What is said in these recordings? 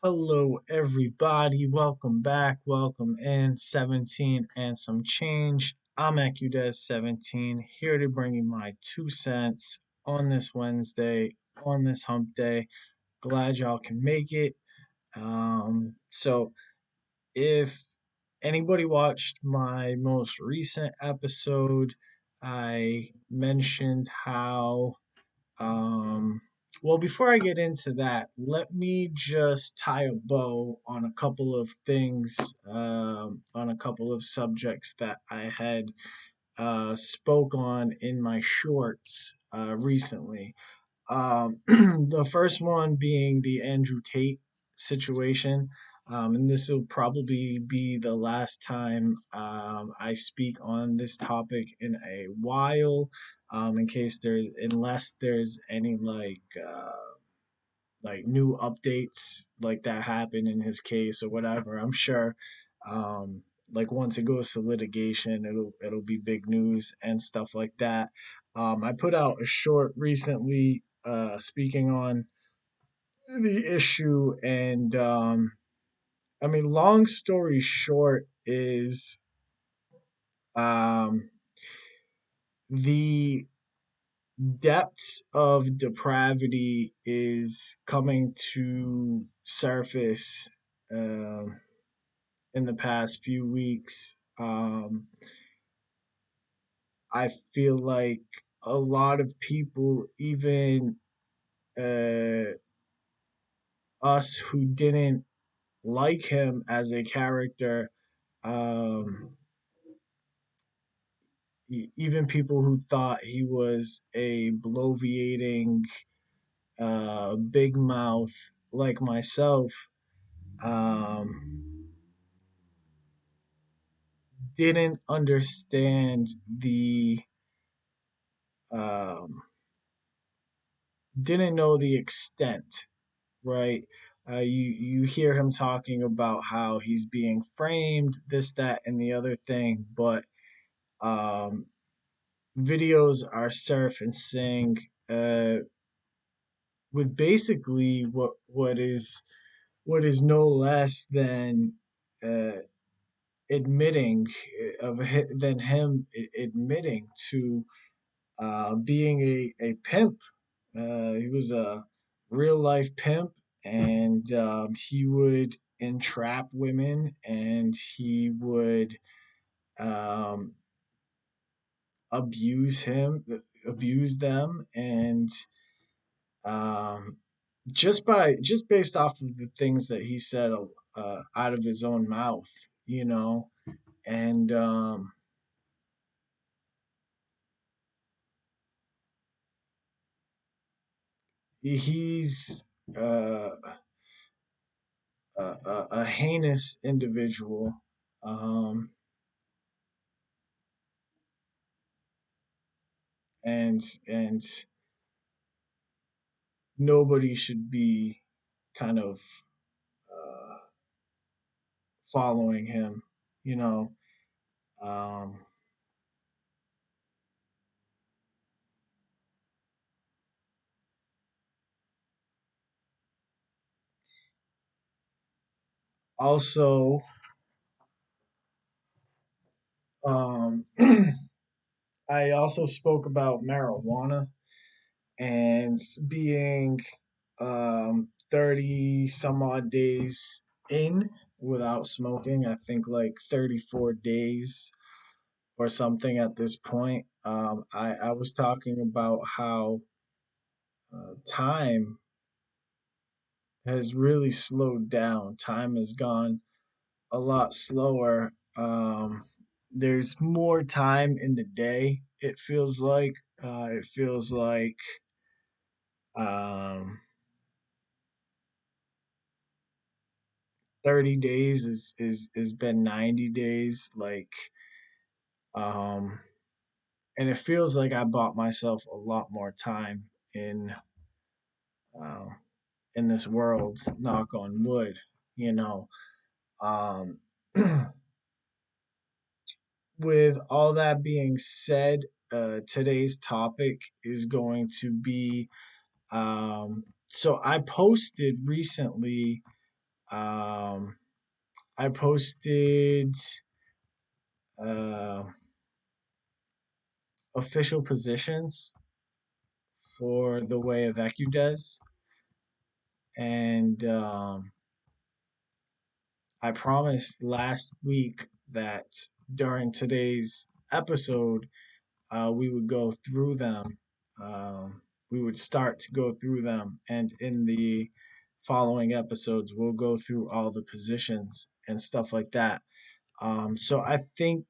Hello, everybody. Welcome back. Welcome in 17 and some change. I'm AccuDes17 here to bring you my 2 cents on this Wednesday, on this hump day. Glad y'all can make it. So, if anybody watched my most recent episode, I mentioned how um, well, before I get into that, let me just tie a bow on a couple of things, on a couple of subjects that I had spoke on in my shorts recently. The first one being the Andrew Tate situation. And this will probably be the last time I speak on this topic in a while. In case unless there's any like new updates like that happen in his case or whatever. I'm sure like once it goes to litigation, it'll be big news and stuff like that. I put out a short recently speaking on the issue, and I mean, long story short is um, the depths of depravity is coming to surface um, in the past few weeks. I feel like a lot of people, even uh, us who didn't like him as a character, um, even people who thought he was a bloviating big mouth like myself, um, didn't understand the um, didn't know the extent, right? You hear him talking about how he's being framed, this, that, and the other thing, but um, videos are surfacing with basically what is no less than uh, admitting than him admitting to being a pimp. He was a real life pimp, and he would entrap women, and he would um, abuse them, and um, just based off of the things that he said out of his own mouth, you know, and he's uh, a heinous individual, um, and nobody should be kind of uh, following him, you know. Um, Also, um, I also spoke about marijuana and being 30 some odd days in without smoking. I think like 34 days or something at this point. I was talking about how time has really slowed down. Time has gone a lot slower. There's more time in the day, it feels like. It feels like um, 30 days is been 90 days. Um, and it feels like I bought myself a lot more time in uh, in this world, knock on wood, you know. Um, with all that being said, today's topic is going to be so I posted recently Um, I posted uh, official positions for the way of Ecudes, and I promised last week that during today's episode, we would go through them. We would start to go through them, and in the following episodes, we'll go through all the positions and stuff like that. So I think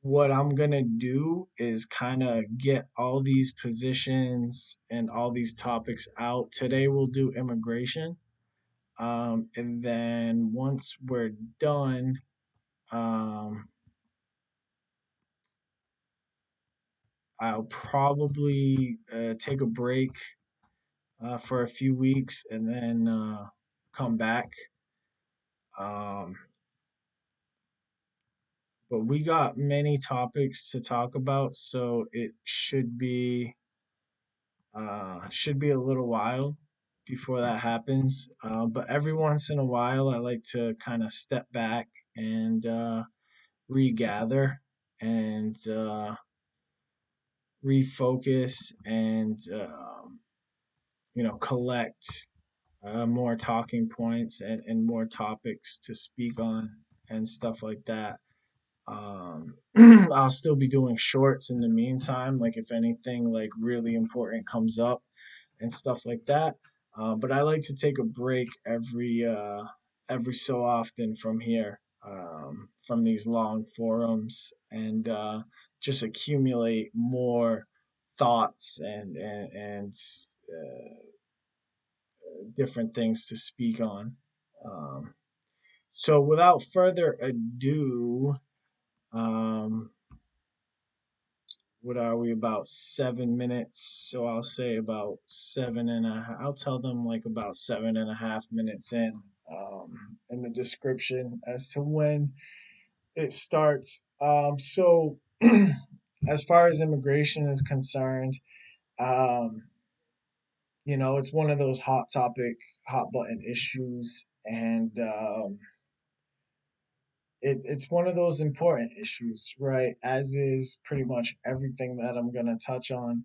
what I'm gonna do is kind of get all these positions and all these topics out. Today we'll do immigration. And then once we're done, um, I'll probably take a break for a few weeks and then come back. Um, but we got many topics to talk about, so it should be a little while before that happens. But every once in a while, I like to kind of step back and regather and refocus and collect more talking points and more topics to speak on and stuff like that. I'll still be doing shorts in the meantime, like if anything like really important comes up and stuff like that. But I like to take a break every so often from here, from these long forums, and just accumulate more thoughts and different things to speak on. Um, so without further ado, um, what are we, about 7 minutes? So I'll say about seven and a half. I'll tell them like about 7.5 minutes in the description as to when it starts. So as far as immigration is concerned, um, it's one of those hot topic, hot button issues, and it's one of those important issues, right? As is pretty much everything that I'm gonna touch on.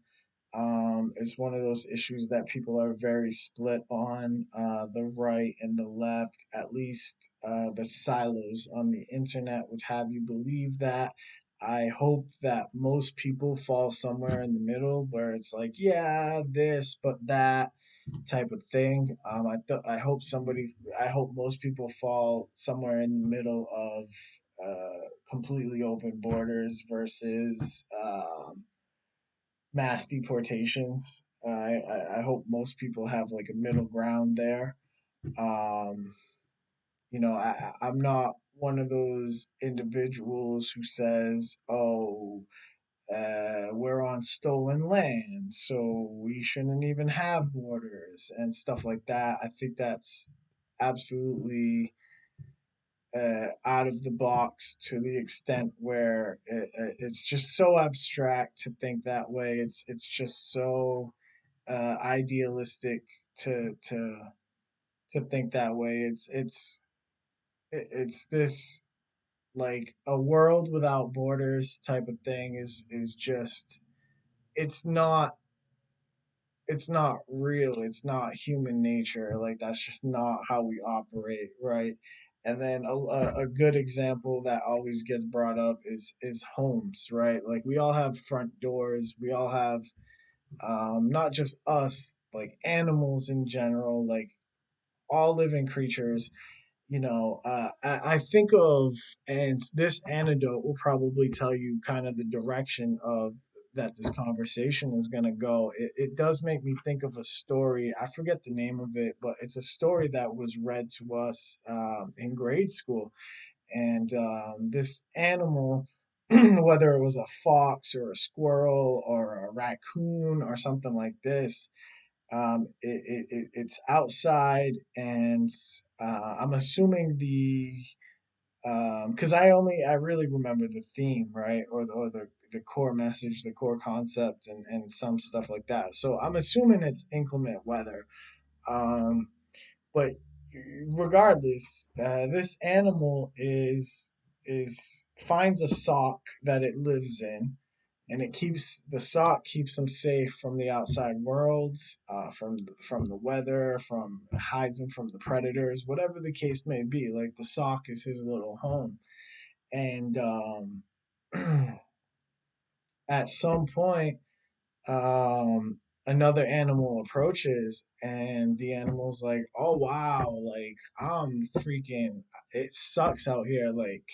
It's one of those issues that people are very split on, the right and the left. At least the silos on the internet would have you believe that. I hope that most people fall somewhere in the middle where it's like, yeah, this, but that type of thing. I hope most people fall somewhere in the middle of completely open borders versus mass deportations. I hope most people have like a middle ground there. Um, I'm not one of those individuals who says, "Oh, we're on stolen land, so we shouldn't even have borders," and stuff like that. I think that's absolutely out of the box to the extent where it's just so abstract to think that way. It's just so idealistic to to to think that way. It's this, like, a world without borders type of thing is just, it's not it's not real. It's not human nature. Like, that's just not how we operate, right? And then a good example that always gets brought up is homes, right? Like, we all have front doors. We all have, not just us, like animals in general, like all living creatures. I think of, and this anecdote will probably tell you kind of the direction of that this conversation is going to go. It does make me think of a story. I forget the name of it, but it's a story that was read to us in grade school. And this animal, whether it was a fox or a squirrel or a raccoon or something like this, it's outside, and I'm assuming because I really remember the theme, right, or the core message, the core concept, and some stuff like that. So I'm assuming it's inclement weather. Um, But regardless, this animal is finds a sock that it lives in, and it keeps the sock keeps him safe from the outside worlds, from the weather, from hides him from the predators, whatever the case may be. Like the sock is his little home, and at some point, another animal approaches, and the animal's like, "Oh wow, like I'm freaking. It sucks out here. Like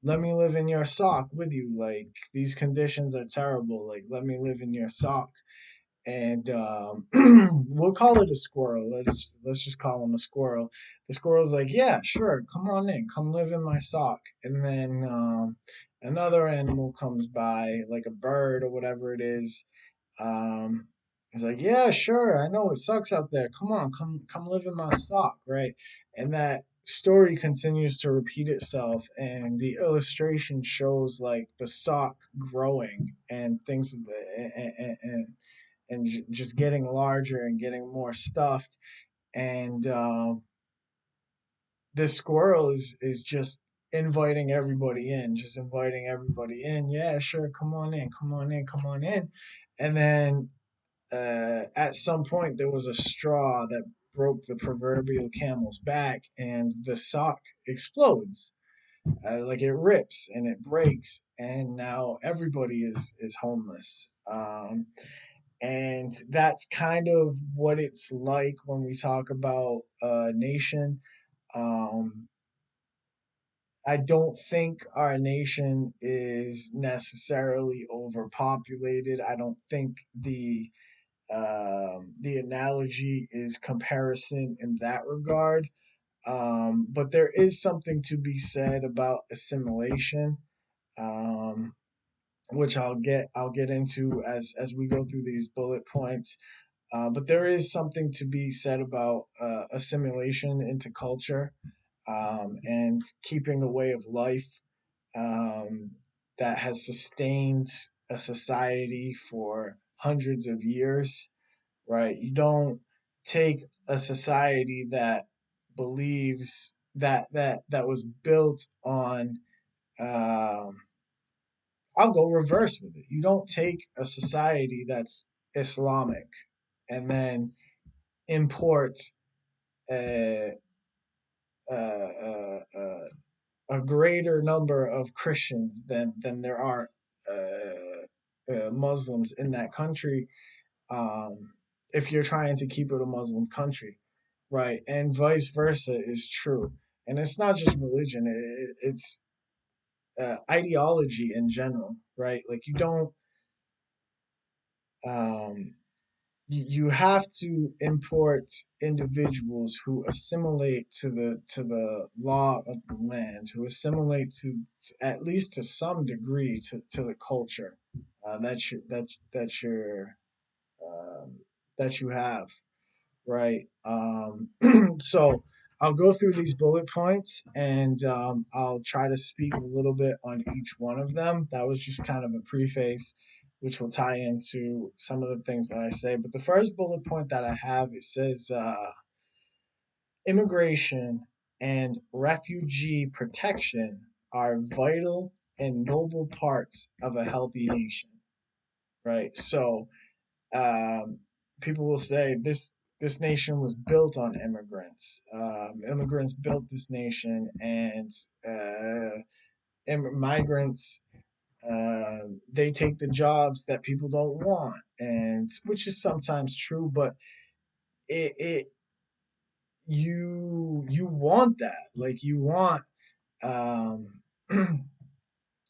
let me live in your sock with you. Like these conditions are terrible. Like let me live in your sock." And we'll call it a squirrel. Let's just call him a squirrel. The squirrel's like, "Yeah, sure, come on in, come live in my sock." And then another animal comes by, like a bird or whatever it is. um, he's like, "Yeah, sure. I know it sucks out there. Come on, come live in my sock, right?" And that story continues to repeat itself, and the illustration shows like the sock growing and things, and just getting larger and getting more stuffed. And this squirrel is just inviting everybody in, just inviting everybody in. "Yeah, sure. Come on in. Come on in. Come on in." And then at some point there was a straw that broke the proverbial camel's back, and the sock explodes. Like it rips and it breaks, and now everybody is homeless. And that's kind of what it's like when we talk about a nation. Um, I don't think our nation is necessarily overpopulated. I don't think the analogy is comparison in that regard. But there is something to be said about assimilation, um, which I'll get into as we go through these bullet points. But there is something to be said about assimilation into culture, and keeping a way of life, um, that has sustained a society for hundreds of years, right? You don't take a society that believes that was built on. Um, I'll go reverse with it. You don't take a society that's Islamic and then import a, a, a, a greater number of Christians than there are Muslims in that country, um, if you're trying to keep it a Muslim country, right? And vice versa is true. And it's not just religion; it's ideology in general, right? Like you don't, um, you have to import individuals who assimilate to the law of the land, who assimilate to at least to some degree to the culture that um, that you have, right? So I'll go through these bullet points, and I'll try to speak a little bit on each one of them. That was just kind of a preface, which will tie into some of the things that I say. But the first bullet point that I have, it says immigration and refugee protection are vital and noble parts of a healthy nation, right? So um, people will say this nation was built on immigrants. Immigrants built this nation, and migrants, they take the jobs that people don't want, and which is sometimes true, but it you want that, like you want, um,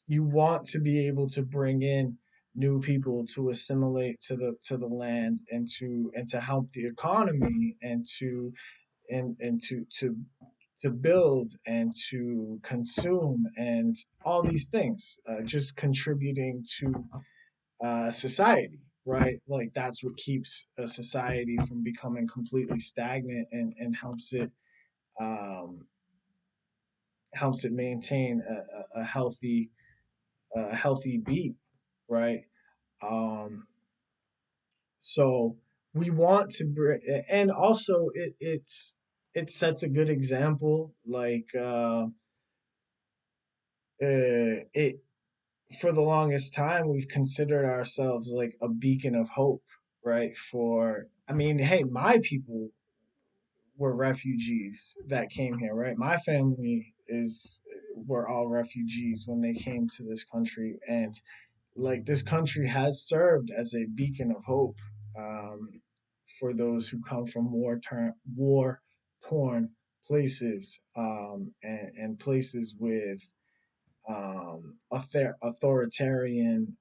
you want to be able to bring in new people to assimilate to the land, and to help the economy, and to build and to consume and all these things, just contributing to society, right? Like that's what keeps a society from becoming completely stagnant, and um, helps it maintain a healthy beat, right? Um, so we want to bring, and also it's it sets a good example. Like it for the longest time we've considered ourselves like a beacon of hope, right? For I mean, hey, my people were refugees that came here, right? My family is were all refugees when they came to this country, and like this country has served as a beacon of hope for those who come from war torn places, and places with authoritarian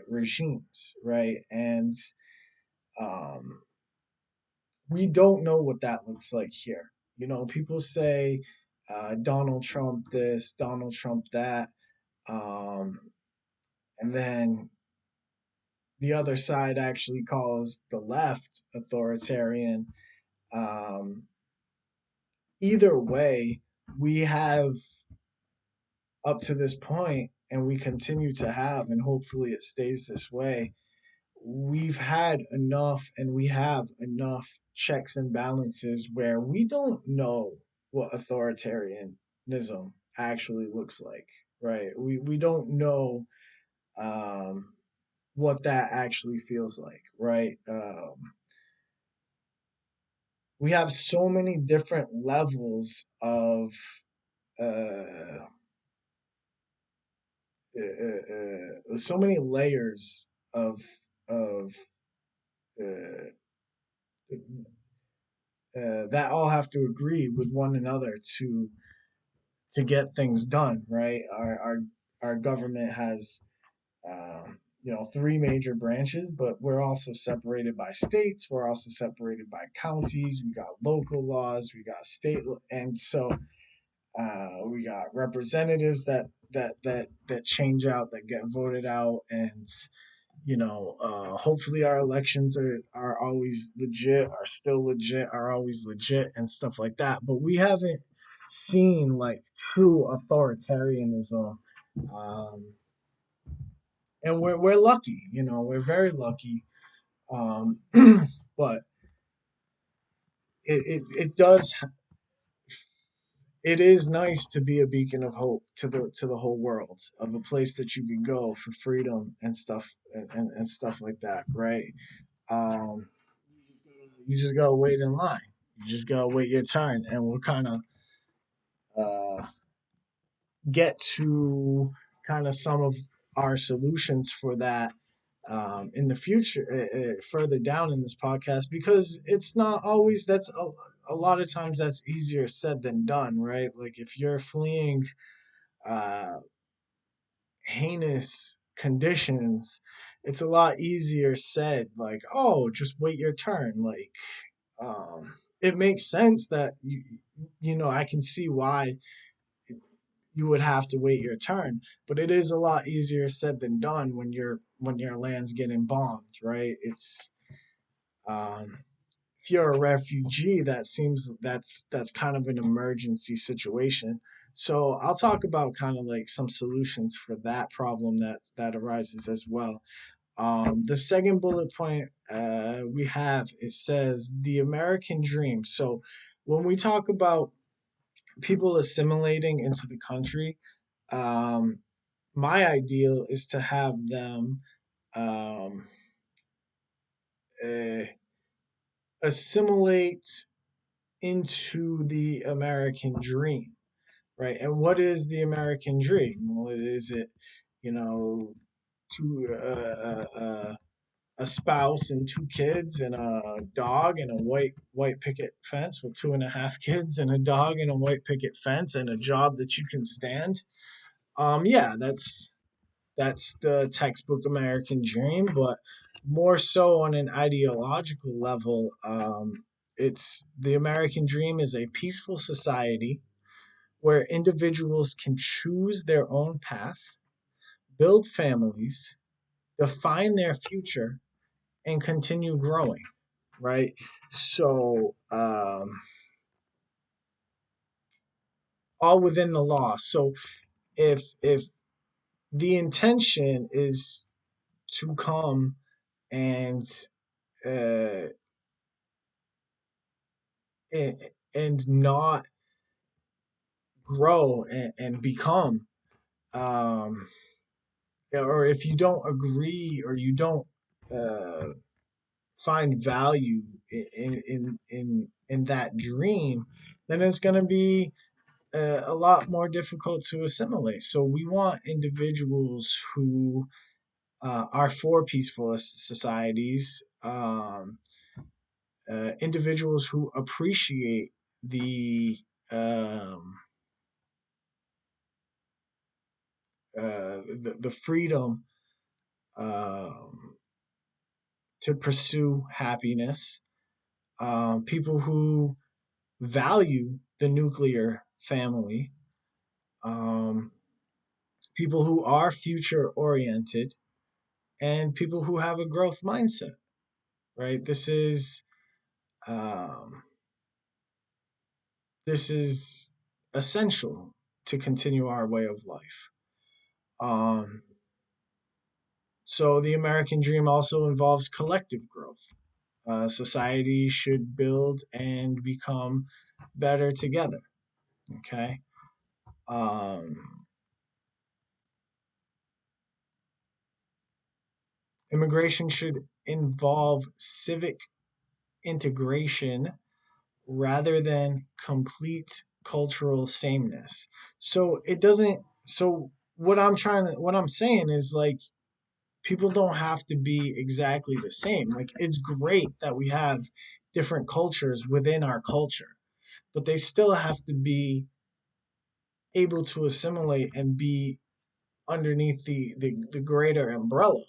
regimes, right? And um, we don't know what that looks like here. You know, people say Donald Trump this, Donald Trump that, um, and then the other side actually calls the left authoritarian. Um, Either way, we have up to this point, and we continue to have, and hopefully it stays this way. We've had enough, and we have enough checks and balances where we don't know what authoritarianism actually looks like, right? We don't know um, what that actually feels like, right? We have so many different levels of uh, so many layers of uh, that all have to agree with one another to get things done, right? Our government has three major branches, but we're also separated by states. We're also separated by counties. We got local laws. We got state, and so we got representatives that change out, that get voted out, and hopefully our elections are always legit, are still legit, are always legit, and stuff like that. But we haven't seen like true authoritarianism, um, and we're lucky. We're very lucky. Um, but it does it is nice to be a beacon of hope to the whole world, of a place that you can go for freedom and stuff, and stuff like that, right? Um, you just gotta wait in line. You just gotta wait your turn, and we'll kind of uh, get to kind of some of our solutions for that in the future, further down in this podcast, because it's not always that's a lot of times that's easier said than done, right? Like if you're fleeing uh, heinous conditions, it's a lot easier said, like, oh, just wait your turn. Like, it makes sense that I can see why you would have to wait your turn, but it is a lot easier said than done when your land's getting bombed, right? It's um, if you're a refugee, that's kind of an emergency situation. So I'll talk about kind of like some solutions for that problem that arises as well. The second bullet point we have, it says the American dream. So when we talk about people assimilating into the country, um, my ideal is to have them um, uh, assimilate into the American dream, right? And what is the American dream? Well, is it, you know, to a spouse and two kids and a dog and a white picket fence with two and a half kids and a dog and a white picket fence and a job that you can stand? Yeah, that's the textbook American dream, but more so on an ideological level, it's the American dream is a peaceful society where individuals can choose their own path, build families, define their future, and continue growing, right? So, all within the law. So, if the intention is to come and uh, and not grow and become, um, or if you don't agree or you don't uh, find value in that dream, then it's going to be a lot more difficult to assimilate. So we want individuals who are for peaceful societies, individuals who appreciate the um, the freedom um, to pursue happiness, people who value the nuclear family, um, people who are future oriented, and people who have a growth mindset. Right? Um, this is essential to continue our way of life. Um, so the American dream also involves collective growth. Society should build and become better together. Okay. Um, Immigration should involve civic integration rather than complete cultural sameness. So it doesn't. So what I'm saying is like people don't have to be exactly the same. Like it's great that we have different cultures within our culture, but they still have to be able to assimilate and be underneath the greater umbrella,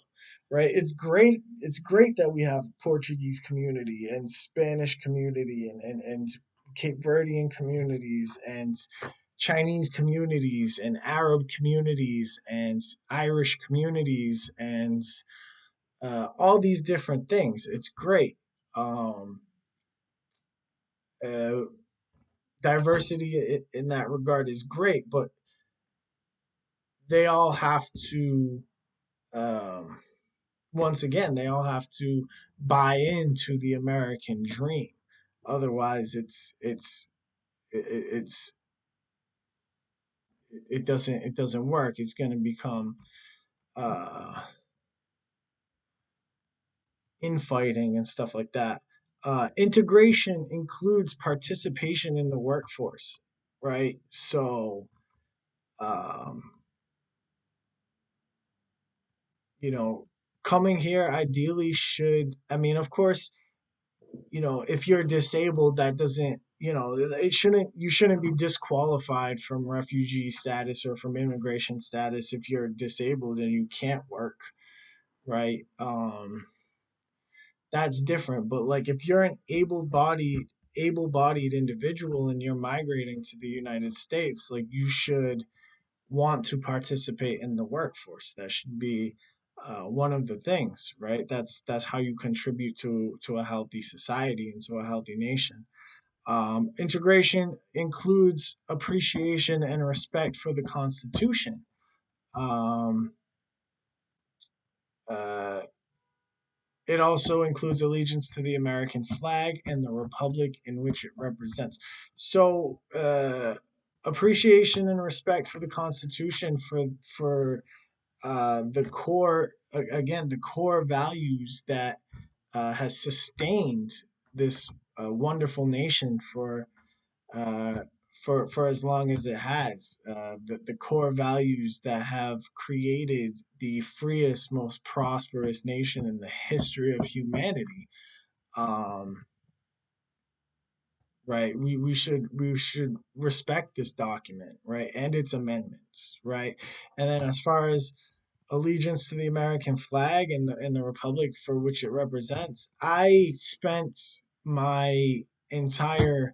right? It's great that we have Portuguese community and Spanish community and Cape Verdean communities and Chinese communities and Arab communities and Irish communities and all these different things. It's great. um, uh, Diversity in that regard is great, but they all have to um, once again, they all have to buy into the American dream. Otherwise, it's it doesn't work. It's going to become uh, infighting and stuff like that. Integration includes participation in the workforce, right? So, um, you know, coming here ideally should. I mean, of course, if you're disabled, that doesn't, it shouldn't, you shouldn't be disqualified from refugee status or from immigration status if you're disabled and you can't work, right? That's different. But like if you're an able-bodied individual and you're migrating to the United States, like you should want to participate in the workforce. That should be one of the things, right? That's how you contribute to a healthy society and to a healthy nation. Integration includes appreciation and respect for the Constitution. Um, uh, it also includes allegiance to the American flag and the republic in which it represents. So, appreciation and respect for the Constitution for the core again the core values that has sustained this wonderful nation uh, for as long as it has. The core values that have created the freest, most prosperous nation in the history of humanity. Um, right. We should respect this document, right, and its amendments, right. And then as far as allegiance to the American flag and the republic for which it represents. I spent my entire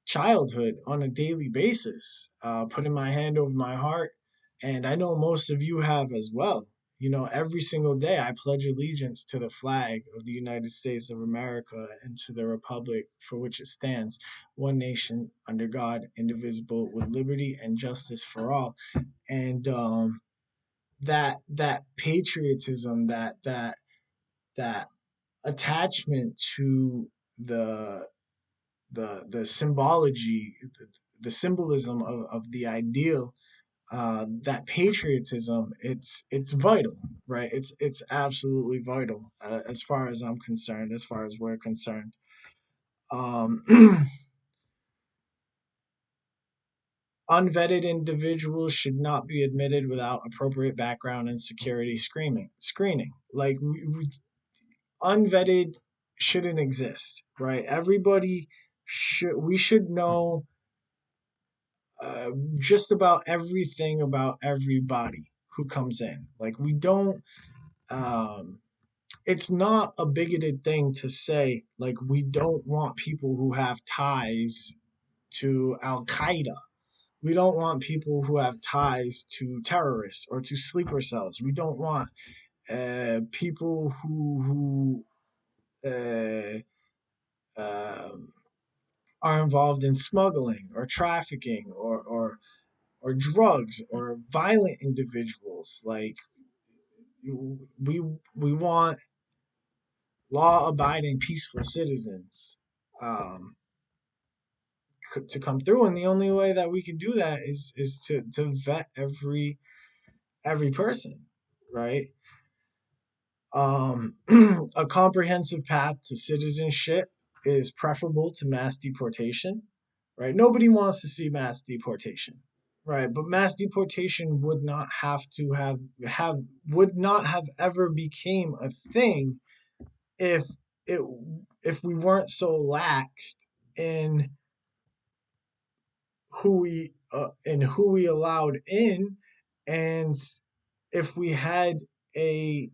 childhood on a daily basis, putting my hand over my heart, and I know most of you have as well. Every single day I pledge allegiance to the flag of the United States of America and to the republic for which it stands, one nation under God, indivisible, with liberty and justice for all. And that patriotism, that attachment to the the symbology, the symbolism of the ideal, that patriotism, it's vital, right? It's absolutely vital, as far as I'm concerned, as far as we're concerned. Um, Unvetted individuals should not be admitted without appropriate background and security screening. Like unvetted shouldn't exist, right? Everybody should we should know uh, just about everything about everybody who comes in. Like we don't. It's not a bigoted thing to say like we don't want people who have ties to Al Qaeda. We don't want people who have ties to terrorists or to sleeper cells. We don't want people who um are involved in smuggling or trafficking or drugs or violent individuals. Like we we want law-abiding, peaceful citizens um, to come through, and the only way that we can do that is to vet every person, right? A comprehensive path to citizenship is preferable to mass deportation, right? Nobody wants to see mass deportation, right? But mass deportation would not have would not have ever became a thing if it if we weren't so laxed in who we allowed in, and if we had a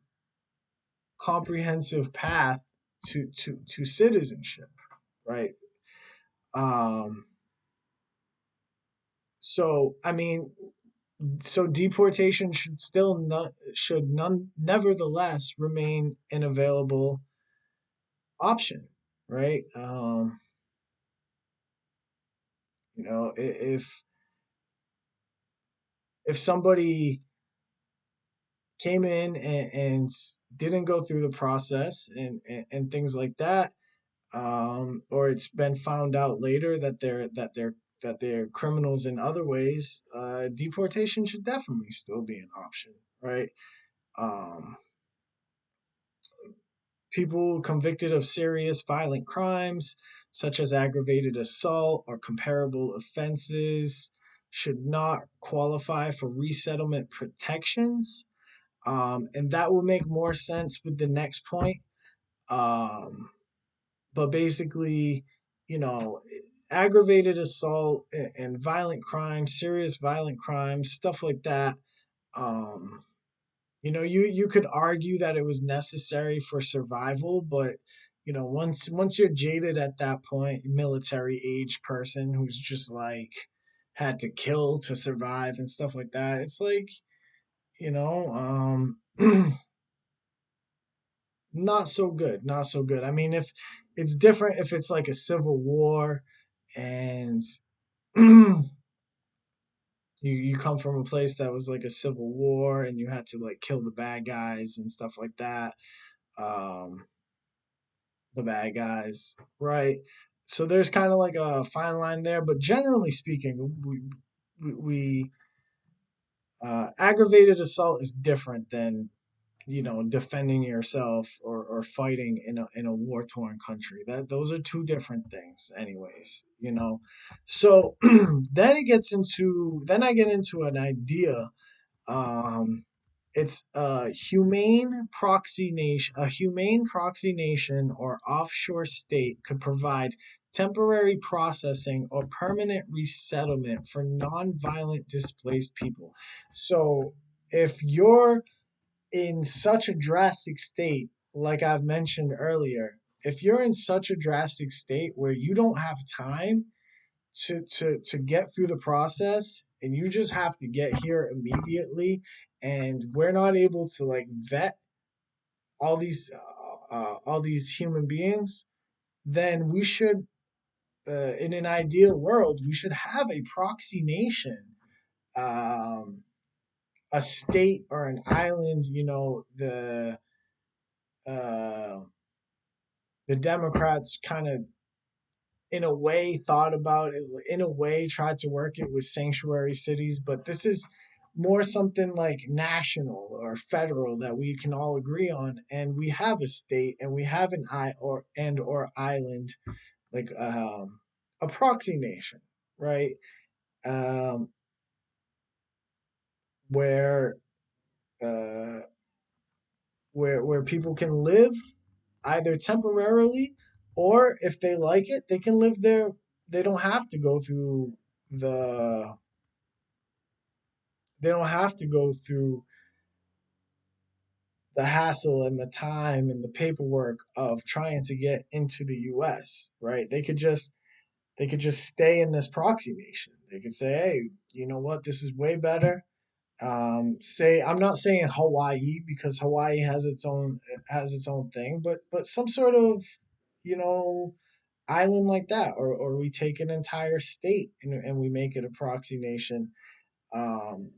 comprehensive path to citizenship, right? Um, so I mean, so deportation should none nevertheless remain an available option, right? If somebody came in and didn't go through the process and things like that, or it's been found out later that they're criminals in other ways, deportation should definitely still be an option, right? Um, People convicted of serious violent crimes, such as aggravated assault or comparable offenses, should not qualify for resettlement protections. And that will make more sense with the next point. Um, but basically, you know, aggravated assault and violent crimes, serious violent crimes, stuff like that. Um, you could argue that it was necessary for survival, but once you're jaded at that point, military age person who's just like had to kill to survive and stuff like that, it's like, you know, not so good, not so good. I mean, if it's different if it's like a civil war and you come from a place that was like a civil war and you had to like kill the bad guys and stuff like that. Um, the bad guys, right? So there's kind of like a fine line there, but generally speaking, we aggravated assault is different than defending yourself or fighting in a war torn country. That those are two different things, anyways. So then I get into an idea. um it's a humane proxy nation or offshore state could provide temporary processing or permanent resettlement for non-violent displaced people. So if you're in such a drastic state, like I've mentioned earlier, if you're in such a drastic state where you don't have time to get through the process and you just have to get here immediately, and we're not able to like vet all these human beings, then we should, in an ideal world, we should have a proxy nation, um, a state or an island. Uh, the Democrats kind of in a way thought about it, in a way tried to work it with sanctuary cities, but this is more something like national or federal that we can all agree on, and we have a state and we have an or island, like a proxy nation, right? um where uh where people can live either temporarily, or if they like it, they can live there. They don't have to go through the they don't have to go through the hassle and the time and the paperwork of trying to get into the US, right? They could just stay in this proxy nation. They could say, "Hey, you know what? This is way better." Say, I'm not saying Hawaii, because Hawaii has its own thing, but some sort of, you know, island like that, or we take an entire state and we make it a proxy nation. Um,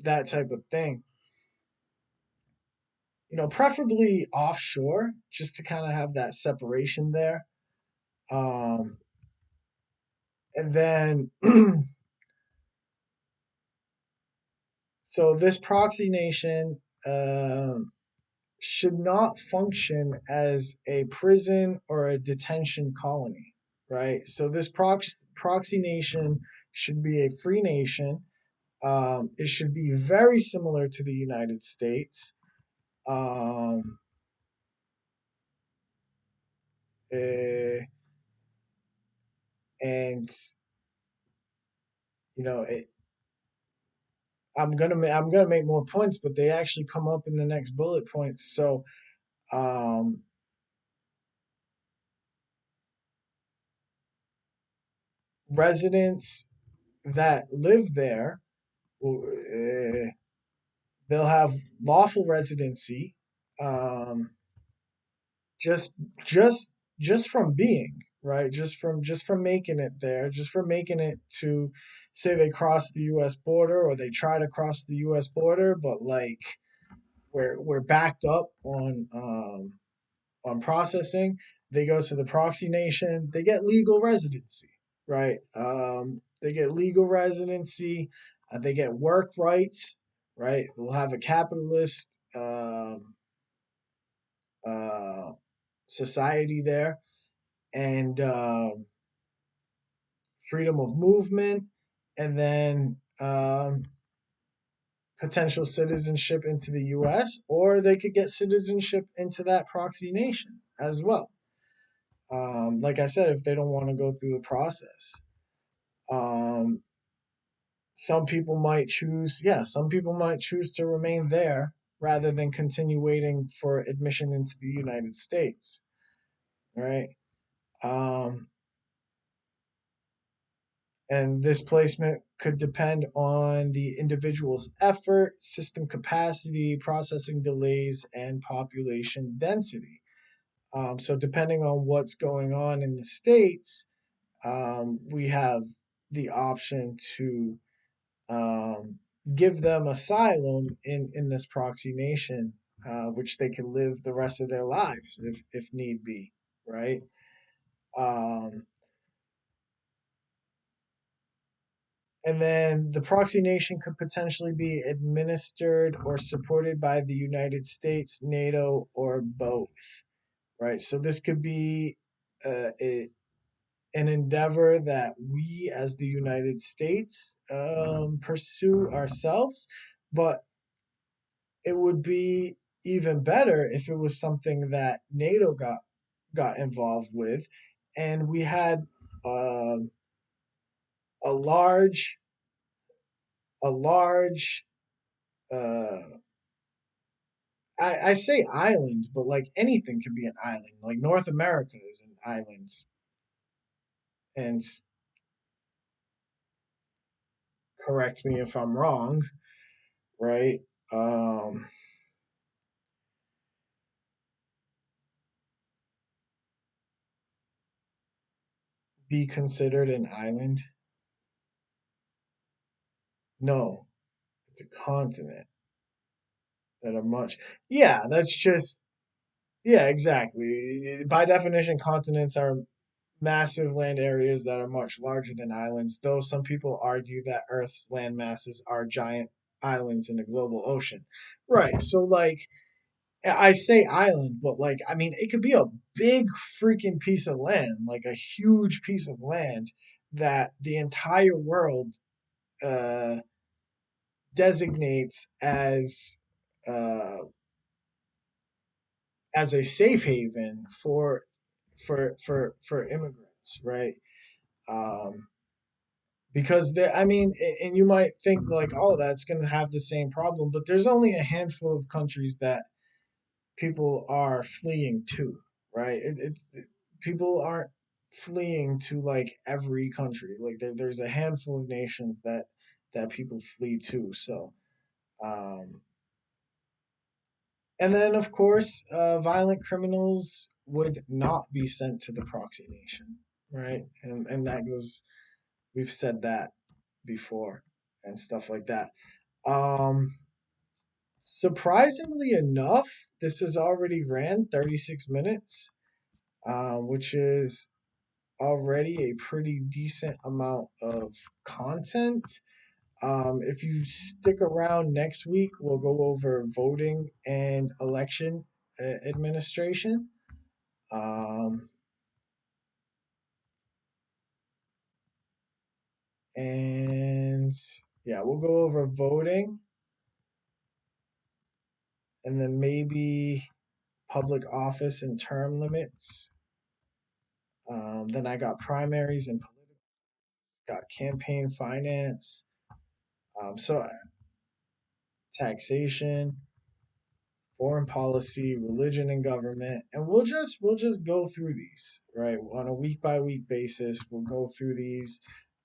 that type of thing. Preferably offshore, just to kind of have that separation there. Um, and then, so this proxy nation should not function as a prison or a detention colony, right? So this proxy nation should be a free nation. It should be very similar to the United States. Um, eh, and you know, I'm gonna make more points, but they actually come up in the next bullet points. So um, residents that live there, uh, they'll have lawful residency, um, just just just from being, right, just from making it there, just from making it to, say, they cross the U.S. border, or they try to cross the U.S. border, but like we're backed up on processing. They go to the proxy nation, they get legal residency, right? They get legal residency, they get work rights, right? They'll have a capitalist uh, society there, and freedom of movement, and then potential citizenship into the US, or they could get citizenship into that proxy nation as well. Like I said, if they don't want to go through the process. Um, some people might choose to remain there rather than continue waiting for admission into the United States, right? Um, and this placement could depend on the individual's effort, system capacity, processing delays, and population density. So, depending on what's going on in the states, we have the option to um, give them asylum in this proxy nation, which they can live the rest of their lives if need be, right? Um, and then the proxy nation could potentially be administered or supported by the United States, NATO, or both, right? So this could be an endeavor that we as the United States pursue ourselves, but it would be even better if it was something that NATO got involved with, and we had um, a large a large uh, I say island, but like anything can be an island. Like North America is an island, and correct me if I'm wrong, right? Um, be considered an island? No, it's a continent that are much. Yeah, that's just Yeah, exactly. By definition, continents are massive land areas that are much larger than islands, though some people argue that Earth's land masses are giant islands in the global ocean. Right. So, like, I say island, but like, I mean, it could be a big freaking piece of land, like a huge piece of land that the entire world uh, designates uh, as a safe haven for immigrants, right? Um, because there, I mean, and you might think like, oh, that's going to have the same problem, but there's only a handful of countries that people are fleeing to, right? People aren't fleeing to like every country. Like there's a handful of nations that people flee to. So, um, and then of course, violent criminals would not be sent to the proxy nation, right? And that goes. We've said that before and stuff like that. Um, Surprisingly enough, this has already ran 36 minutes, which is already a pretty decent amount of content. If you stick around next week, we'll go over voting and election administration. Um, and yeah, we'll go over voting and then maybe public office and term limits. Then I got primaries and political, got campaign finance, so taxation, foreign policy, religion and government, and we'll just go through these right on a week by week basis. We'll go through these.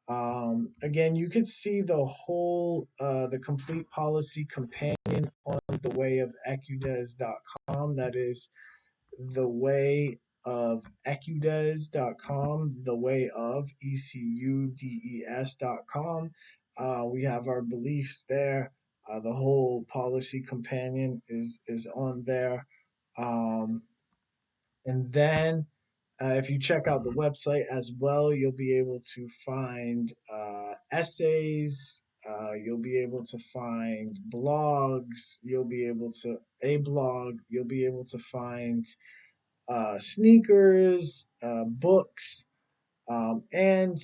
Again, you could see the complete policy companion on the way of ecudes.com. That is the way of ecudes.com, the way of ecudes.com. We have our beliefs there. The whole policy companion is on there. Um, and then if you check out the website as well, you'll be able to find essays. You'll be able to find blogs. You'll be able to a blog. You'll be able to find sneakers, books, and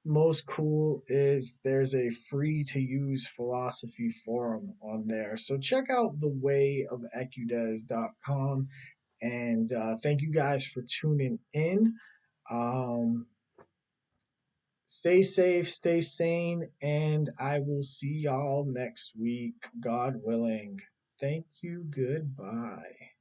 most cool is there's a free to use philosophy forum on there. So check out the way of ecudes.com, and thank you guys for tuning in. Um, Stay safe, stay sane, and I will see y'all next week, God willing. Thank you. Goodbye.